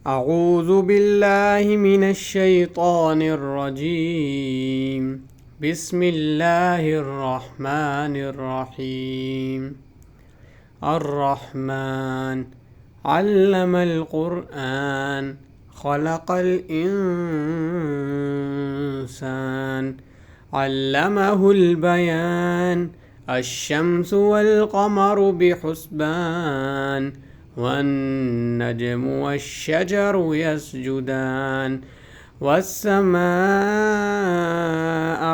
أعوذ بالله من الشيطان الرجيم. بسم الله الرحمن الرحيم. الرحمن علم القرآن خلق الإنسان علمه البيان الشمس والقمر بحسبان والنجم والشجر يسجدان والسماء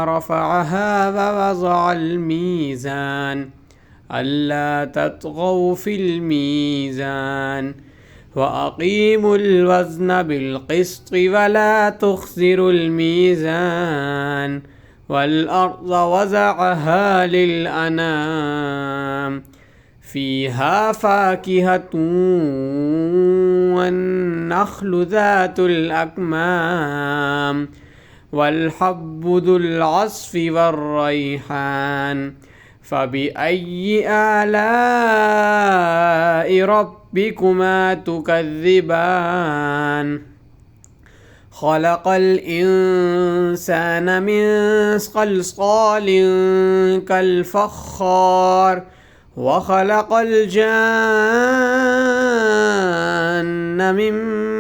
رفعها ووضع الميزان ألا تطغوا في الميزان وأقيموا الوزن بالقسط ولا تخسروا الميزان والأرض وزعها للأنام فيها فاكهة والنخل ذات الأكمام والحب ذو العصف والريحان فبأي آلاء ربكما تكذبان خلق الإنسان من صلصال كالفخار وخلق الجان من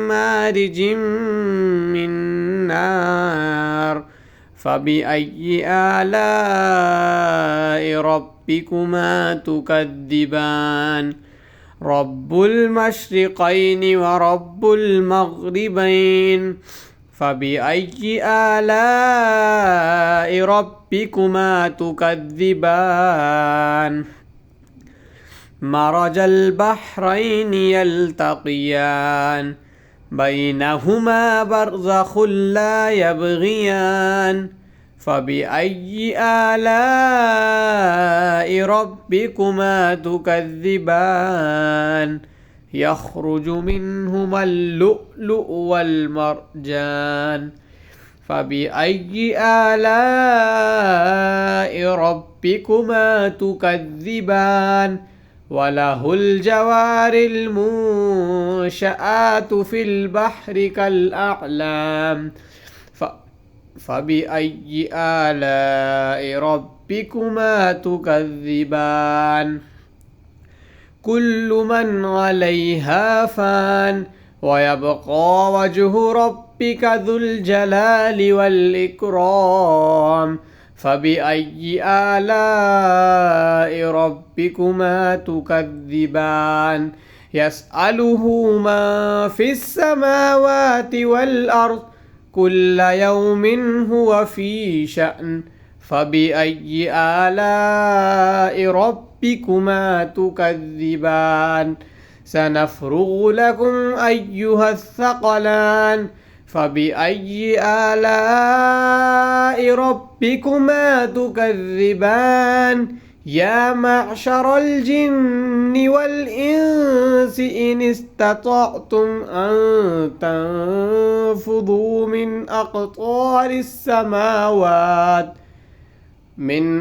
مارج من نار فبأي آلاء ربكما تكذبان رب المشرقين ورب المغربين فبأي آلاء ربكما تكذبان مرج البحرين يلتقيان بينهما برزخ لا يبغيان فبأي آلاء ربكما تكذبان يخرج منهما اللؤلؤ والمرجان فبأي آلاء ربكما تكذبان وله الجوار المنشآت في البحر كالأعلام فبأي آلاء ربكما تكذبان كل من عليها فان ويبقى وجه ربك ذو الجلال والإكرام فبأي آلاء ربكما تكذبان يسأله من في السماوات والأرض كل يوم هو في شأن فبأي آلاء ربكما تكذبان سنفرغ لكم أيها الثقلان فبأي آلاء ربكما تكذبان يا معشر الجن والإنس إن استطعتم أن تنفذوا من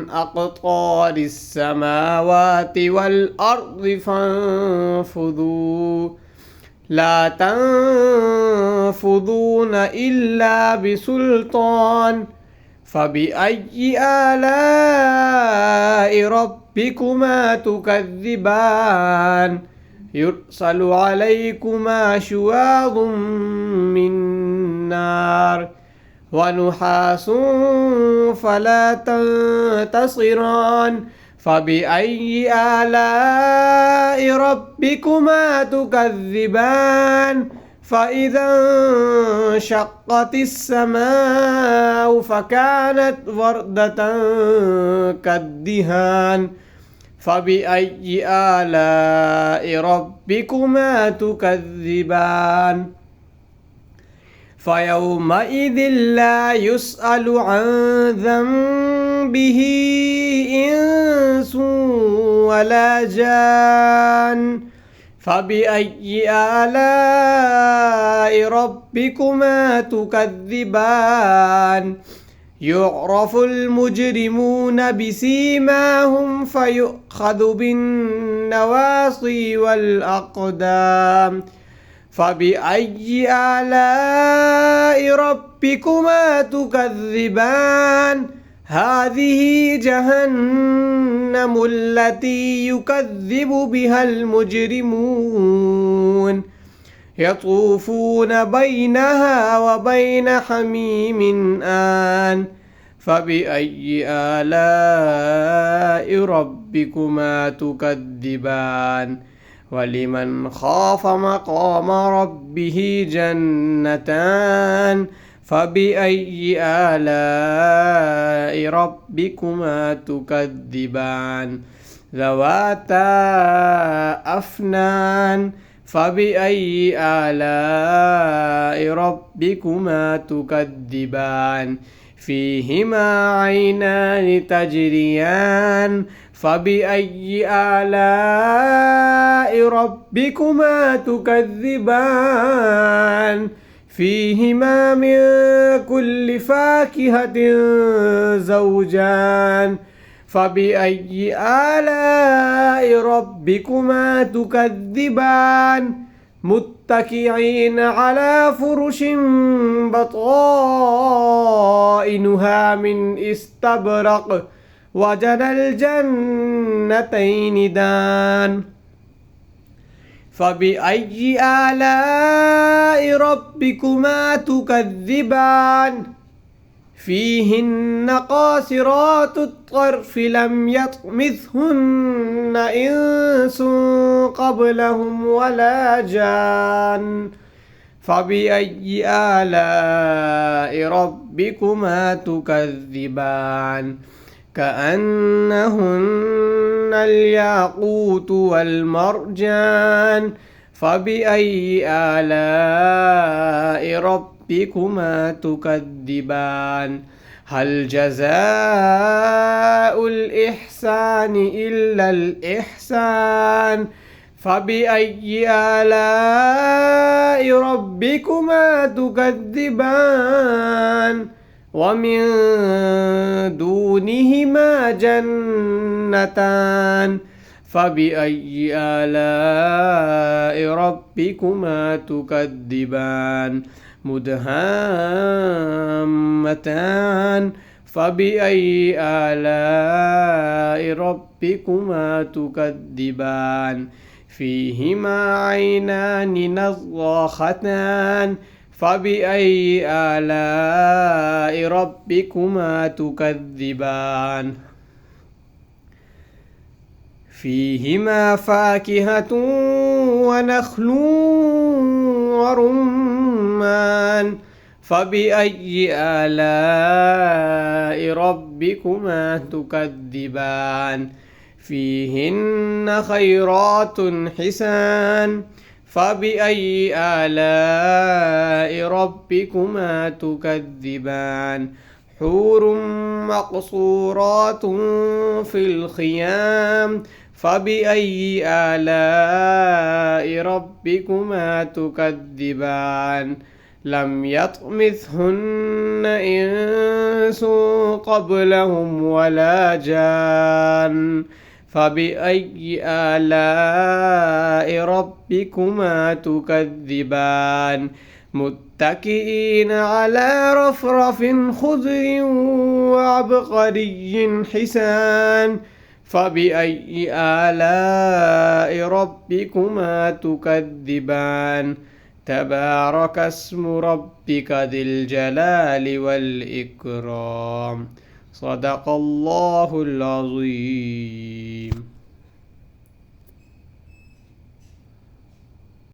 أقطار السماوات والأرض فانفذوا لا تنفذون إلا بسلطان فبأي آلاء ربكما تكذبان يرسل عليكما شواظ من نار ونحاس فلا تنتصران فبأي آلاء ربكما تكذبان فإذا انشقت السماء فكانت وردة كالدهان فبأي آلاء ربكما تكذبان فيومئذ لا يسأل عن ذنبه إنس ولا جان فبأي آلاء ربكما تكذبان يعرف المجرمون بسيماهم فيؤخذ بالنواصي والأقدام فبأي آلاء ربكما تكذبان هذه جهنم التي يكذب بها المجرمون يطوفون بينها وبين حميم آن فبأي آلاء ربكما تكذبان ولمن خاف مقام ربه جنتان فبأي آلاء ربكما تكذبان ذواتا أفنان فبأي آلاء ربكما تكذبان فيهما عينان تجريان فبأي آلاء ربكما تكذبان فيهما من كل فاكهة زوجان فبأي آلاء ربكما تكذبان متكئين على فرش بطائنها من استبرق وجنى الجنتين دان فبأي آلاء ربكما تكذبان فيهن قاصرات الطرف لم يطمثهن إنس قبلهم ولا جان فبأي آلاء ربكما تكذبان كأنهن الياقوت والمرجان فبأي آلاء ربكما تكذبان هل جزاء الإحسان إلا الإحسان فبأي آلاء ربكما تكذبان ومن دونهما جنتان فبأي آلاء ربكما تكذبان مدهامتان فبأي آلاء ربكما تكذبان فيهما عينان نضاختان فبأي آلاء ربكما تكذبان فيهما فاكهة ونخل ورمان فبأي آلاء ربكما تكذبان فيهن خيرات حسان فبأي آلاء ربكما تكذبان حور مقصورات في الخيام فبأي آلاء ربكما تكذبان لم يطمثهن إنس قبلهم ولا جان فبأي آلاء ربكما تكذبان متكئين على رفرف خضر وعبقري حسان فبأي آلاء ربكما تكذبان تبارك اسم ربك ذي الجلال والإكرام صدق الله العظيم.